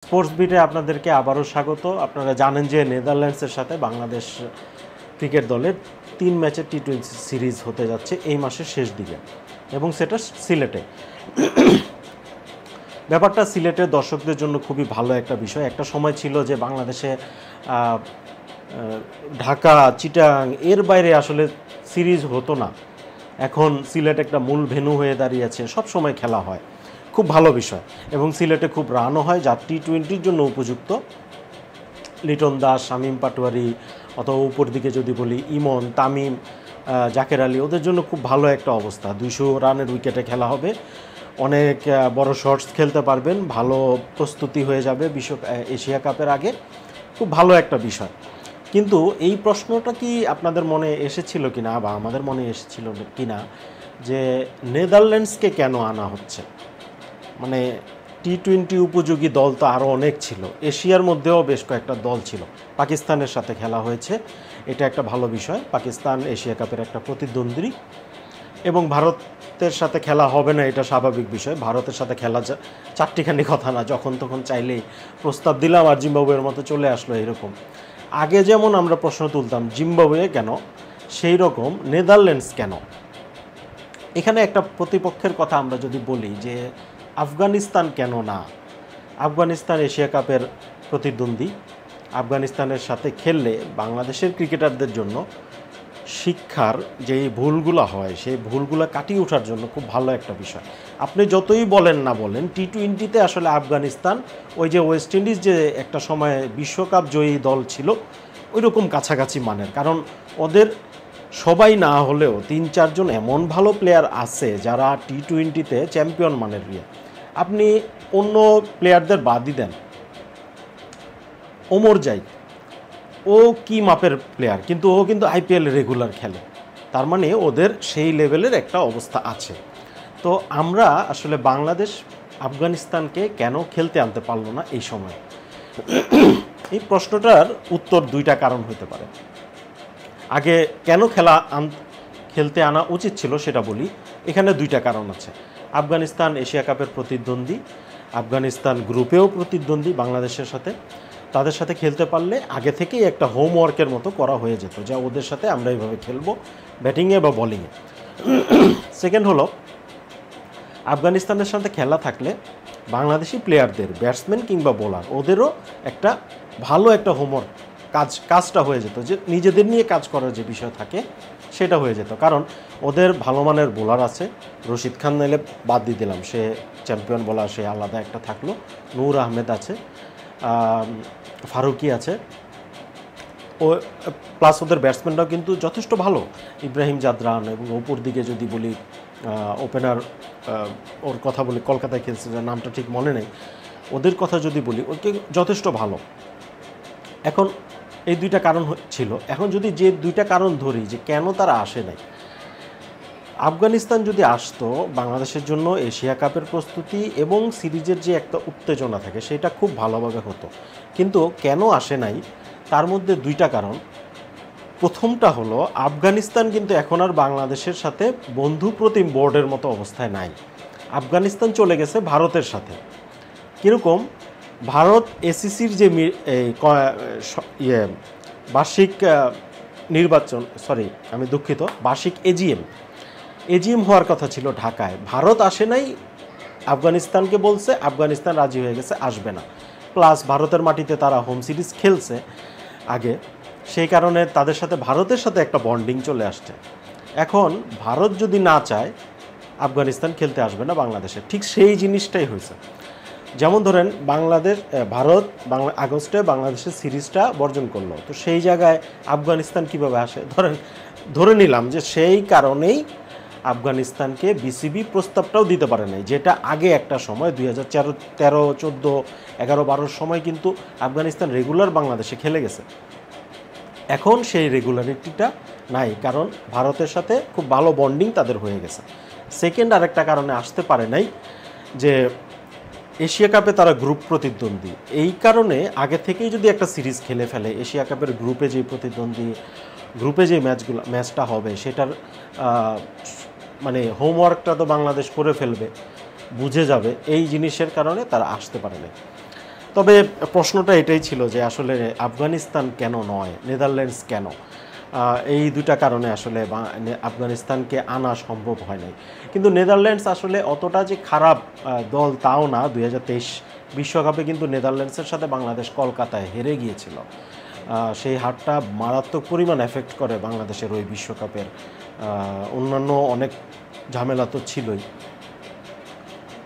Sports বিটে আপনাদেরকে আবারও স্বাগত। আপনারা জানেন যে নেদারল্যান্ডসের সাথে বাংলাদেশ ক্রিকেট দলের 3 ম্যাচের টি-20 সিরিজ হতে যাচ্ছে এই মাসের শেষ দিকে, এবং সেটা সিলেটে। ব্যাপারটা সিলেটের দর্শকদের জন্য খুবই ভালো একটা বিষয়। একটা সময় ছিল যে বাংলাদেশে ঢাকা, চিটাং এর বাইরে আসলে সিরিজ হতো না। এখন সিলেট একটা মূল ভেন্যু হয়ে দাঁড়িয়েছে, সব সময় খেলা হয়, খুব ভালো বিষয়। এবং সিলেটে খুব রানও হয়, যা টি-20-র জন্য উপযুক্ত। লিটন দাস, শামীম পাটোয়ারি, অথবা উপর দিকে যদি বলি ইমন, তামিম, জাকের আলী, ওদের জন্য খুব ভালো একটা অবস্থা। 200 রানের উইকেটে খেলা হবে, অনেক বড় শটস খেলতে পারবেন, ভালো প্রস্তুতি হয়ে যাবে এশিয়া কাপের আগে। খুব ভালো একটা বিষয়। কিন্তু এই প্রশ্নটা কি আপনাদের মনে এসেছিল কিনা, বা আমাদের মনে এসেছিল কিনা, যে নেদারল্যান্ডসকে কেন আনা হচ্ছে? মানে টি-20 উপযোগী দল তো আরও অনেক ছিল, এশিয়ার মধ্যেও বেশ কয়েকটা দল ছিল। পাকিস্তানের সাথে খেলা হয়েছে, এটা একটা ভালো বিষয়। পাকিস্তান এশিয়া কাপের একটা প্রতিদ্বন্দ্বী, এবং ভারতের সাথে খেলা হবে না, এটা স্বাভাবিক বিষয়। ভারতের সাথে খেলা চারটিখানি কথা না, যখন তখন চাইলেই প্রস্তাব দিলাম আর জিম্বাবুয়ের মতো চলে আসলো এরকম। আগে যেমন আমরা প্রশ্ন তুলতাম জিম্বাবুয়ে কেন, সেই রকম নেদারল্যান্ডস কেন। এখানে একটা প্রতিপক্ষের কথা আমরা যদি বলি যে আফগানিস্তান কেন না। আফগানিস্তান এশিয়া কাপের প্রতিদ্বন্দ্বী। আফগানিস্তানের সাথে খেললে বাংলাদেশের ক্রিকেটারদের জন্য শিক্ষার যেই ভুলগুলো হয়, সেই ভুলগুলো কাটিয়ে ওঠার জন্য খুব ভালো একটা বিষয়। আপনি যতই বলেন না বলেন, টি-20-তে আসলে আফগানিস্তান ওই যে ওয়েস্ট ইন্ডিজ যে একটা সময় বিশ্বকাপ জয়ী দল ছিল, ওই রকম কাছাকাছি মানের। কারণ ওদের সবাই না হলেও 3-4 জন এমন ভালো প্লেয়ার আছে যারা টি-20-তে চ্যাম্পিয়ন মানের। আপনি অন্য প্লেয়ারদের বাদই দেন, ওমর জাই, ও কি মাপের প্লেয়ার, কিন্তু ও কিন্তু আইপিএল রেগুলার খেলে। তার মানে ওদের সেই লেভেলের একটা অবস্থা আছে। তো আমরা আসলে বাংলাদেশ আফগানিস্তানকে কেন খেলতে আনতে পারলো না এই সময়? এই প্রশ্নটার উত্তর দুইটা কারণ হতে পারে। আগে কেন খেলতে আনা উচিত ছিল সেটা বলি। এখানে দুইটা কারণ আছে। আফগানিস্তান এশিয়া কাপের প্রতিদ্বন্দ্বী, আফগানিস্তান গ্রুপেও প্রতিদ্বন্দ্বী বাংলাদেশের সাথে। তাদের সাথে খেলতে পারলে আগে থেকেই একটা হোমওয়ার্কের মতো করা হয়ে যেত, যা ওদের সাথে আমরা এইভাবে খেলবো, ব্যাটিংয়ে বা বলিংয়ে। সেকেন্ড হলো, আফগানিস্তানের সাথে খেলা থাকলে বাংলাদেশি প্লেয়ারদের, ব্যাটসম্যান কিংবা বোলার, ওদেরও একটা ভালো একটা হোমওয়ার্ক কাজটা হয়ে যেত, যে নিজেদের নিয়ে কাজ করার যে বিষয় থাকে সেটা হয়ে যেত। কারণ ওদের ভালো মানের বোলার আছে। রশিদ খান নাইলে বাদ দিয়ে দিলাম, সে চ্যাম্পিয়ন বোলার, সে আলাদা একটা থাকলো। নূর আহমেদ আছে, ফারুকি আছে, ও প্লাস ওদের ব্যাটসম্যানরাও কিন্তু যথেষ্ট ভালো। ইব্রাহিম জাদরান, এবং ওপর দিকে যদি বলি ওপেনার, ওর কথা বলি, কলকাতায় খেলছে, নামটা ঠিক মনে নেই, ওদের কথা যদি বলি, ওকে যথেষ্ট ভালো। এখন এই দুইটা কারণ ছিল। এখন যদি যে দুইটা কারণ ধরি যে কেন তারা আসে নাই, আফগানিস্তান যদি আসতো, বাংলাদেশের জন্য এশিয়া কাপের প্রস্তুতি এবং সিরিজের যে একটা উত্তেজনা থাকে সেটা খুব ভালোভাবে হতো। কিন্তু কেন আসে নাই, তার মধ্যে দুইটা কারণ। প্রথমটা হলো, আফগানিস্তান কিন্তু এখন আর বাংলাদেশের সাথে বন্ধুপ্রতিম বোর্ডের মতো অবস্থায় নাই। আফগানিস্তান চলে গেছে ভারতের সাথে। কীরকম? ভারত এসিসির যে বার্ষিক নির্বাচন, আমি দুঃখিত, বার্ষিক এজিএম হওয়ার কথা ছিল ঢাকায়। ভারত আসে নাই, আফগানিস্তানকে বলছে, আফগানিস্তান রাজি হয়ে গেছে, আসবে না। প্লাস ভারতের মাটিতে তারা হোম সিরিজ খেলছে আগে, সেই কারণে তাদের সাথে ভারতের সাথে একটা বন্ডিং চলে আসছে। এখন ভারত যদি না চায়, আফগানিস্তান খেলতে আসবে না বাংলাদেশে। ঠিক সেই জিনিসটাই হয়েছে। যেমন ধরেন ভারত আগস্টে বাংলাদেশের সিরিজটা বর্জন করলো, তো সেই জায়গায় আফগানিস্তান কিভাবে আসে? ধরে নিলাম যে সেই কারণেই আফগানিস্তানকে বিসিবি প্রস্তাবটাও দিতে পারে নাই, যেটা আগে একটা সময় 2013, 14, 11, 12 সময় কিন্তু আফগানিস্তান রেগুলার বাংলাদেশে খেলে গেছে। এখন সেই রেগুলারিটিটা নাই, কারণ ভারতের সাথে খুব ভালো বন্ডিং তাদের হয়ে গেছে। সেকেন্ড আরেকটা কারণে আসতে পারে নাই, যে এশিয়া কাপে তারা গ্রুপ প্রতিদ্বন্দ্বী। এই কারণে আগে থেকেই যদি একটা সিরিজ খেলে ফেলে, এশিয়া কাপের গ্রুপে যে গ্রুপে যে ম্যাচটা হবে, সেটার মানে হোমওয়ার্কটা তো বাংলাদেশ করে ফেলবে, বুঝে যাবে। এই জিনিসের কারণে তারা আসতে পারে না। তবে প্রশ্নটা এটাই ছিল যে আসলে আফগানিস্তান কেন নয়, নেদারল্যান্ডস কেন? এই দুটা কারণে আসলে আফগানিস্তানকে আনা সম্ভব হয় নাই। কিন্তু নেদারল্যান্ডস আসলে অতটা যে খারাপ দল তাও না। 2023 বিশ্বকাপে কিন্তু নেদারল্যান্ডসের সাথে বাংলাদেশ কলকাতায় হেরে গিয়েছিল। সেই হারটা মারাত্মক পরিমাণ এফেক্ট করে বাংলাদেশের ওই বিশ্বকাপের। অন্যান্য অনেক ঝামেলা তো ছিলই।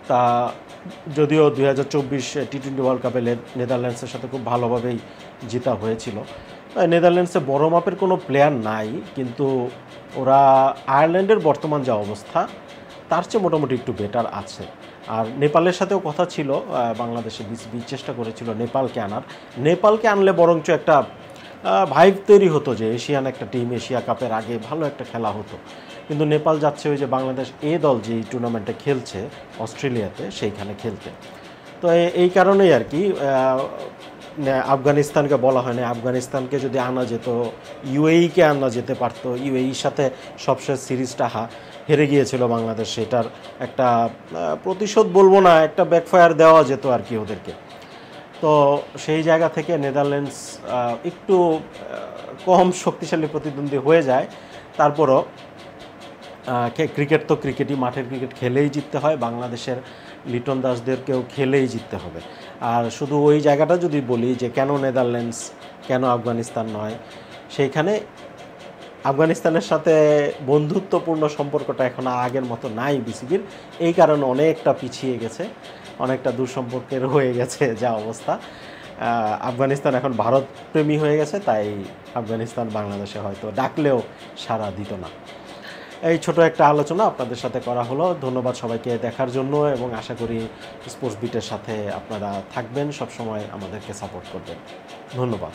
তা যদিও 2024 টি-20 ওয়ার্ল্ড কাপে নেদারল্যান্ডসের সাথে খুব ভালোভাবেই জেতা হয়েছিল। নেদারল্যান্ডসে বড় মাপের কোনো প্লেয়ার নাই, কিন্তু ওরা আয়ারল্যান্ডের বর্তমান যা অবস্থা তার চেয়ে মোটামুটি একটু বেটার আছে। আর নেপালের সাথেও কথা ছিল, বাংলাদেশে বিসিবি চেষ্টা করেছিল নেপালকে আনার। নেপালকে আনলে বরঞ্চ একটা ভাইব তৈরি হতো যে এশিয়ান একটা টিম, এশিয়া কাপের আগে ভালো একটা খেলা হতো। কিন্তু নেপাল যাচ্ছে ওই যে বাংলাদেশ এ দল যে টুর্নামেন্টে খেলছে অস্ট্রেলিয়াতে, সেইখানে খেলতে। তো এই কারণেই আর কি আফগানিস্তানকে বলা হয় না। আফগানিস্তানকে যদি আনা যেত, ইউএইকে আনা যেতে পারতো। ইউএইর সাথে সবশেষ সিরিজটা হেরে গিয়েছিল বাংলাদেশ, সেটার একটা প্রতিশোধ বলবো না, একটা ব্যাকফায়ার দেওয়া যেত আর কি ওদেরকে। তো সেই জায়গা থেকে নেদারল্যান্ডস একটু কম শক্তিশালী প্রতিদ্বন্দ্বী হয়ে যায়। তারপরও ক্রিকেট তো ক্রিকেটই, মাঠের ক্রিকেট খেলেই জিততে হয়। বাংলাদেশের লিটন দাসদেরকেও খেলেই জিততে হবে। আর শুধু ওই জায়গাটা যদি বলি যে কেন নেদারল্যান্ডস, কেন আফগানিস্তান নয়, সেইখানে আফগানিস্তানের সাথে বন্ধুত্বপূর্ণ সম্পর্কটা এখন আগের মতো নাই বিসিবির। এই কারণে অনেকটা পিছিয়ে গেছে, অনেকটা দূরসম্পর্কের হয়ে গেছে যা অবস্থা। আফগানিস্তান এখন ভারত প্রেমী হয়ে গেছে, তাই আফগানিস্তান বাংলাদেশে হয়তো ডাকলেও সাড়া দিত না। এই ছোট একটা আলোচনা আপনাদের সাথে করা হলো। ধন্যবাদ সবাইকে দেখার জন্য, এবং আশা করি স্পোর্টস বিটের সাথে আপনারা থাকবেন, সবসময় আমাদেরকে সাপোর্ট করবেন। ধন্যবাদ।